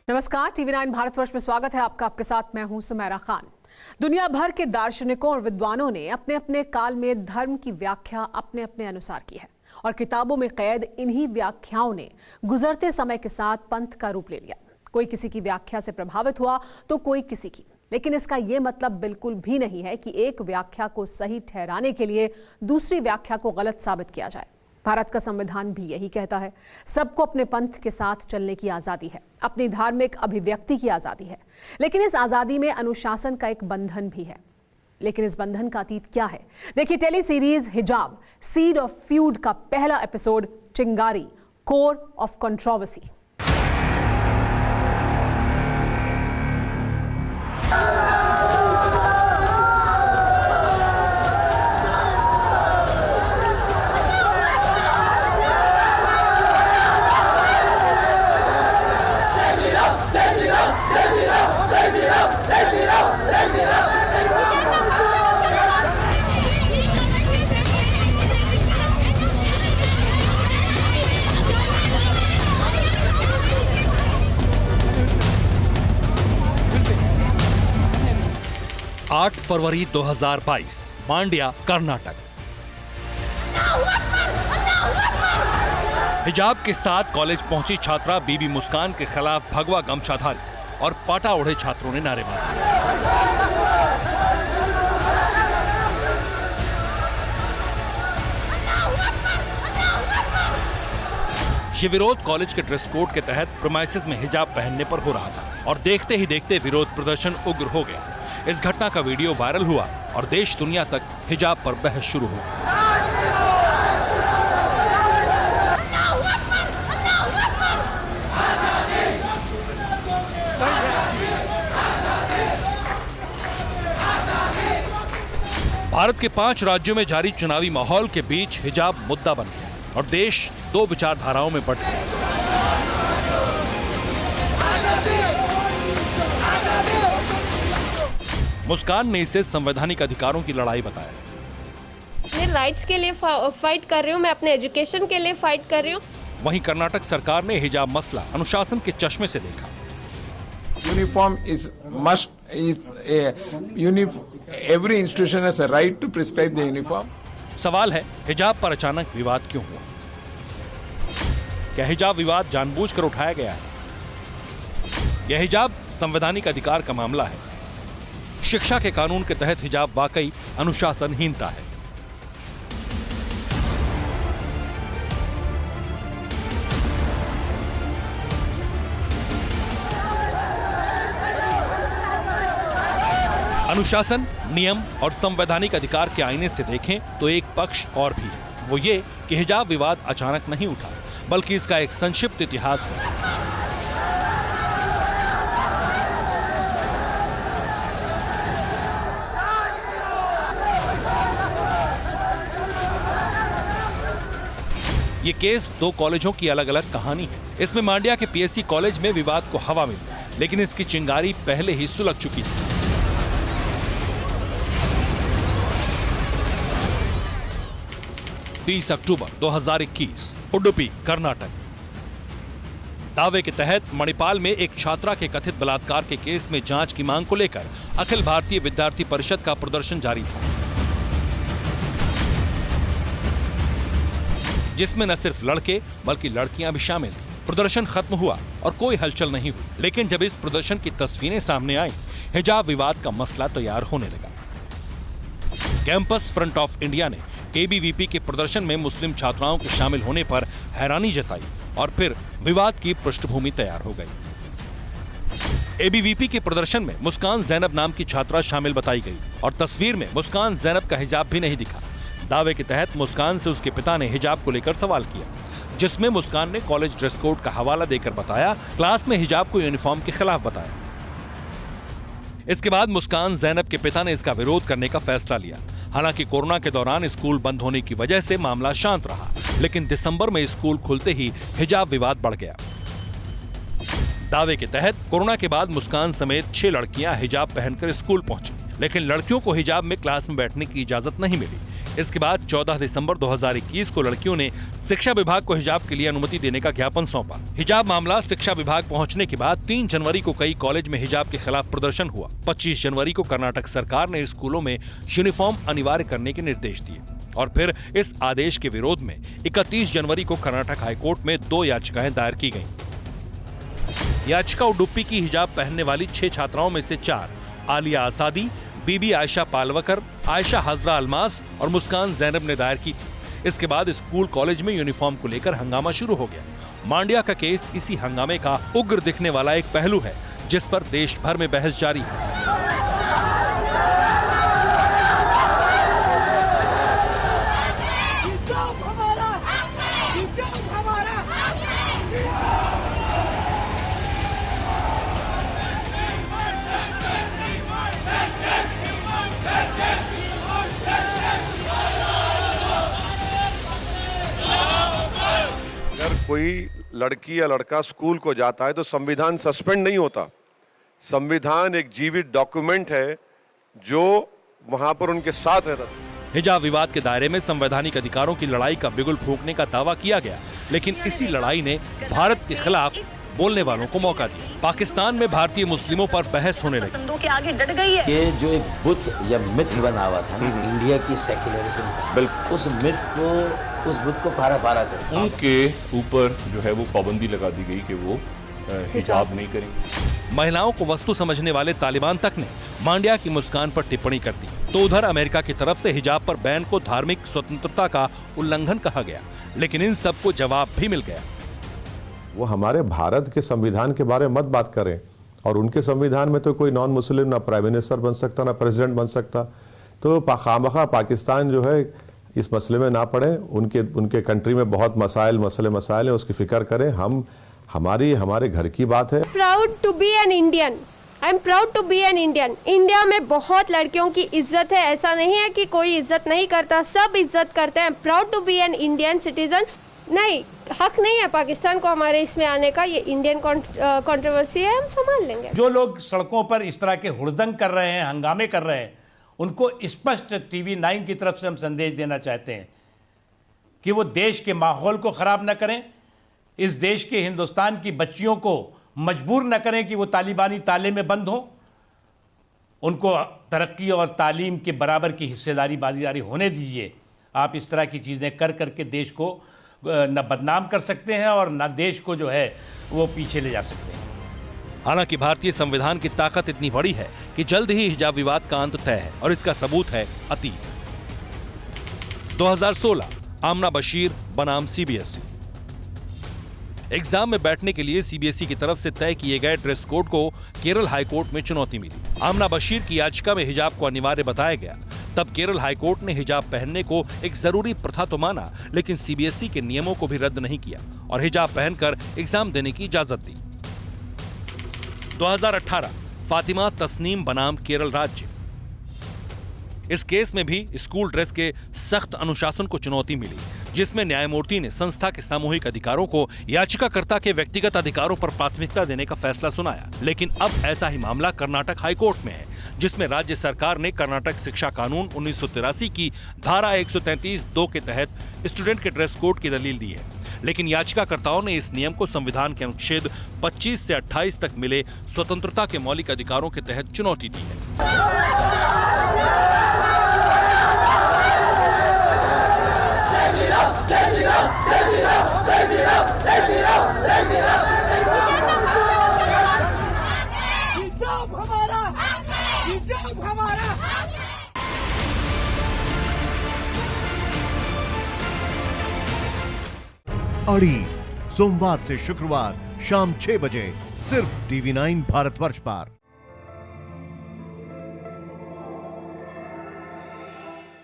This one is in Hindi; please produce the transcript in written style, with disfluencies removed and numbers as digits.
नमस्कार, TV9 भारतवर्ष में स्वागत है आपका। आपके साथ मैं हूं सुमेरा खान। दुनिया भर के दार्शनिकों और विद्वानों ने अपने अपने काल में धर्म की व्याख्या अपने अपने अनुसार की है और किताबों में कैद इन्हीं व्याख्याओं ने गुजरते समय के साथ पंथ का रूप ले लिया। कोई किसी की व्याख्या से प्रभावित हुआ तो कोई किसी की, लेकिन इसका यह मतलब बिल्कुल भी नहीं है कि एक व्याख्या को सही ठहराने के लिए दूसरी व्याख्या को गलत साबित किया जाए। भारत का संविधान भी यही कहता है, सबको अपने पंथ के साथ चलने की आजादी है, अपनी धार्मिक अभिव्यक्ति की आजादी है, लेकिन इस आजादी में अनुशासन का एक बंधन भी है। लेकिन इस बंधन का अतीत क्या है? देखिए टेली सीरीज हिजाब सीड ऑफ फ्यूड का पहला एपिसोड चिंगारी, कोर ऑफ कंट्रोवर्सी। आठ फरवरी 2022, मांड्या, कर्नाटक। हिजाब के साथ कॉलेज पहुंची छात्रा बीबी मुस्कान के खिलाफ भगवा गमछाधारी और पाटा ओढ़े छात्रों ने नारेबाजी। ये विरोध कॉलेज के ड्रेस कोड के तहत प्रीमाइसेस में हिजाब पहनने पर हो रहा था और देखते ही देखते विरोध प्रदर्शन उग्र हो गया। इस घटना का वीडियो वायरल हुआ और देश दुनिया तक हिजाब पर बहस शुरू हो गई। भारत के 5 राज्यों में जारी चुनावी माहौल के बीच हिजाब मुद्दा बन गया और देश दो विचारधाराओं में बंट गया। मुस्कान ने इसे संवैधानिक अधिकारों की लड़ाई बताया। मैं राइट्स के लिए फाइट कर रही हूँ, मैं अपने एजुकेशन के लिए फाइट कर रही हूँ। वहीं कर्नाटक सरकार ने हिजाब मसला अनुशासन के चश्मे से देखा। Uniform is must, every institution has a right to prescribe the uniform. सवाल है, हिजाब पर अचानक विवाद क्यों हुआ? क्या हिजाब विवाद जानबूझकर उठाया गया है? यह हिजाब संवैधानिक अधिकार का मामला है। शिक्षा के कानून के तहत हिजाब वाकई अनुशासनहीनता है। अनुशासन, नियम और संवैधानिक अधिकार के आईने से देखें तो एक पक्ष और भी है, वो ये कि हिजाब विवाद अचानक नहीं उठा, बल्कि इसका एक संक्षिप्त इतिहास है। ये केस दो कॉलेजों की अलग अलग कहानी है। इसमें मांड्या के पीएससी कॉलेज में विवाद को हवा मिली, लेकिन इसकी चिंगारी पहले ही सुलग चुकी थी। तीस अक्टूबर 2021, उडुपी, कर्नाटक। दावे के तहत मणिपाल में एक छात्रा के कथित बलात्कार के केस में जांच की मांग को लेकर अखिल भारतीय विद्यार्थी परिषद का प्रदर्शन जारी था, जिसमें न सिर्फ लड़के बल्कि लड़कियां भी शामिल थी। प्रदर्शन खत्म हुआ और कोई हलचल नहीं हुई, लेकिन जब इस प्रदर्शन की तस्वीरें सामने आई, हिजाब विवाद का मसला तैयार होने लगा। कैंपस फ्रंट ऑफ इंडिया ने एबीवीपी के प्रदर्शन में मुस्लिम छात्राओं के शामिल होने पर हैरानी जताई और फिर विवाद की पृष्ठभूमि तैयार हो गई। एबीवीपी के प्रदर्शन में मुस्कान जैनब नाम की छात्रा शामिल बताई गई और तस्वीर में मुस्कान जैनब का हिजाब भी नहीं दिखा। दावे के तहत मुस्कान से उसके पिता ने हिजाब को लेकर सवाल किया, जिसमें मुस्कान ने कॉलेज ड्रेस कोड का हवाला देकर बताया, क्लास में हिजाब को यूनिफॉर्म के खिलाफ बताया। इसके बाद मुस्कान जैनब के पिता ने इसका विरोध करने का फैसला लिया। हालांकि कोरोना के दौरान स्कूल बंद होने की वजह से मामला शांत रहा, लेकिन दिसंबर में स्कूल खुलते ही हिजाब विवाद बढ़ गया। दावे के तहत कोरोना के बाद मुस्कान समेत 6 लड़कियां हिजाब पहनकर स्कूल पहुंची, लेकिन लड़कियों को हिजाब में क्लास में बैठने की इजाजत नहीं मिली। इसके बाद 14 दिसंबर 2021 को लड़कियों ने शिक्षा विभाग को हिजाब के लिए अनुमति देने का ज्ञापन सौंपा। हिजाब मामला शिक्षा विभाग पहुंचने के बाद 3 जनवरी को कई कॉलेज में हिजाब के खिलाफ प्रदर्शन हुआ। 25 जनवरी को कर्नाटक सरकार ने स्कूलों में यूनिफॉर्म अनिवार्य करने के निर्देश दिए और फिर इस आदेश के विरोध में 31 जनवरी को कर्नाटक हाईकोर्ट में 2 याचिकाएं दायर की गईं। याचिका उडुपी की हिजाब पहनने वाली 6 छात्राओं में से 4 आलिया आसादी, बीबी आयशा पालवकर, आयशा हजरा अलमास और मुस्कान जैनब ने दायर की थी। इसके बाद स्कूल कॉलेज में यूनिफॉर्म को लेकर हंगामा शुरू हो गया। मांड्या का केस इसी हंगामे का उग्र दिखने वाला एक पहलू है, जिस पर देश भर में बहस जारी है। कोई लड़की या लड़का स्कूल को जाता है तो संविधान सस्पेंड नहीं होता। संविधान एक जीवित डॉक्यूमेंट है जो वहां पर उनके साथ रहता था। हिजाब विवाद के दायरे में संवैधानिक अधिकारों की लड़ाई का बिगुल फूंकने का दावा किया गया, लेकिन इसी लड़ाई ने भारत के खिलाफ बोलने वालों को मौका दिया। पाकिस्तान में भारतीय मुस्लिमों पर बहस होने लगी। के आगे डट गई है। ये जो एक बुत या मिथ बना हुआ था ना, इंडिया की सेक्युलरिज्म, उस मिथ को, उस बुत को पारा कर उनके ऊपर जो है वो पाबंदी लगा दी गई कि वो हिजाब नहीं करेंगे। महिलाओं को वस्तु समझने वाले तालिबान तक ने मांड्या की मुस्कान पर टिप्पणी कर दी, तो उधर अमेरिका की तरफ से हिजाब पर बैन को धार्मिक स्वतंत्रता का उल्लंघन कहा गया, लेकिन इन सबको जवाब भी मिल गया। वो हमारे भारत के संविधान के बारे में मत बात करें, और उनके संविधान में तो कोई नॉन मुस्लिम ना प्राइम मिनिस्टर बन सकता ना प्रेसिडेंट बन सकता। तो खामखा पाकिस्तान जो है इस मसले में ना पड़े। उनके कंट्री में बहुत मसाइल है, उसकी फिक्र करें। हमारे घर की बात है। Proud to be an Indian. I am proud to be an Indian. India में बहुत लड़कियों की इज्जत है, ऐसा नहीं है कि कोई इज्जत नहीं करता, सब इज्जत करते हैं। Proud to be an Indian citizen. नहीं, हक नहीं है पाकिस्तान को हमारे इसमें आने का। ये इंडियन कंट्रोवर्सी है, हम संभाल लेंगे। जो लोग सड़कों पर इस तरह के हुड़दंग कर रहे हैं, हंगामे कर रहे हैं, उनको स्पष्ट टीवी 9 की तरफ से हम संदेश देना चाहते हैं कि वो देश के माहौल को खराब न करें, इस देश के हिंदुस्तान की बच्चियों को मजबूर न करें कि वो तालिबानी ताले में बंद हों। उनको तरक्की और तालीम के बराबर की हिस्सेदारी भागीदारी होने दीजिए। आप इस तरह की चीज़ें कर करके देश को न बदनाम कर सकते हैं और न देश को जो है वो पीछे ले जा सकते हैं। हालांकि भारतीय संविधान की ताकत इतनी बड़ी है कि जल्द ही हिजाब विवाद का अंत तय है, और इसका सबूत है अतीत। 2016 आमना बशीर बनाम सीबीएसई। एग्जाम में बैठने के लिए सीबीएसई की तरफ से तय किए गए ड्रेस कोड को केरल हाईकोर्ट में चुनौती मिली। आमना बशीर की याचिका में हिजाब को अनिवार्य बताया गया। तब केरल हाईकोर्ट ने हिजाब पहनने को एक जरूरी प्रथा तो माना, लेकिन सीबीएसई के नियमों को भी रद्द नहीं किया और हिजाब पहनकर एग्जाम देने की इजाजत दी। 2018 फातिमा तस्नीम बनाम केरल राज्य। इस केस में भी स्कूल ड्रेस के सख्त अनुशासन को चुनौती मिली, जिसमें न्यायमूर्ति ने संस्था के सामूहिक अधिकारों को याचिकाकर्ता के व्यक्तिगत अधिकारों पर प्राथमिकता देने का फैसला सुनाया। लेकिन अब ऐसा ही मामला कर्नाटक हाईकोर्ट में है, जिसमें राज्य सरकार ने कर्नाटक शिक्षा कानून 1983 की धारा 133(2) के तहत स्टूडेंट के ड्रेस कोड की दलील दी है। लेकिन याचिकाकर्ताओं ने इस नियम को संविधान के अनुच्छेद 25 से 28 तक मिले स्वतंत्रता के मौलिक अधिकारों के तहत चुनौती दी है। अड़ी सोमवार से शुक्रवार शाम 6 बजे सिर्फ TV9 भारतवर्ष पर।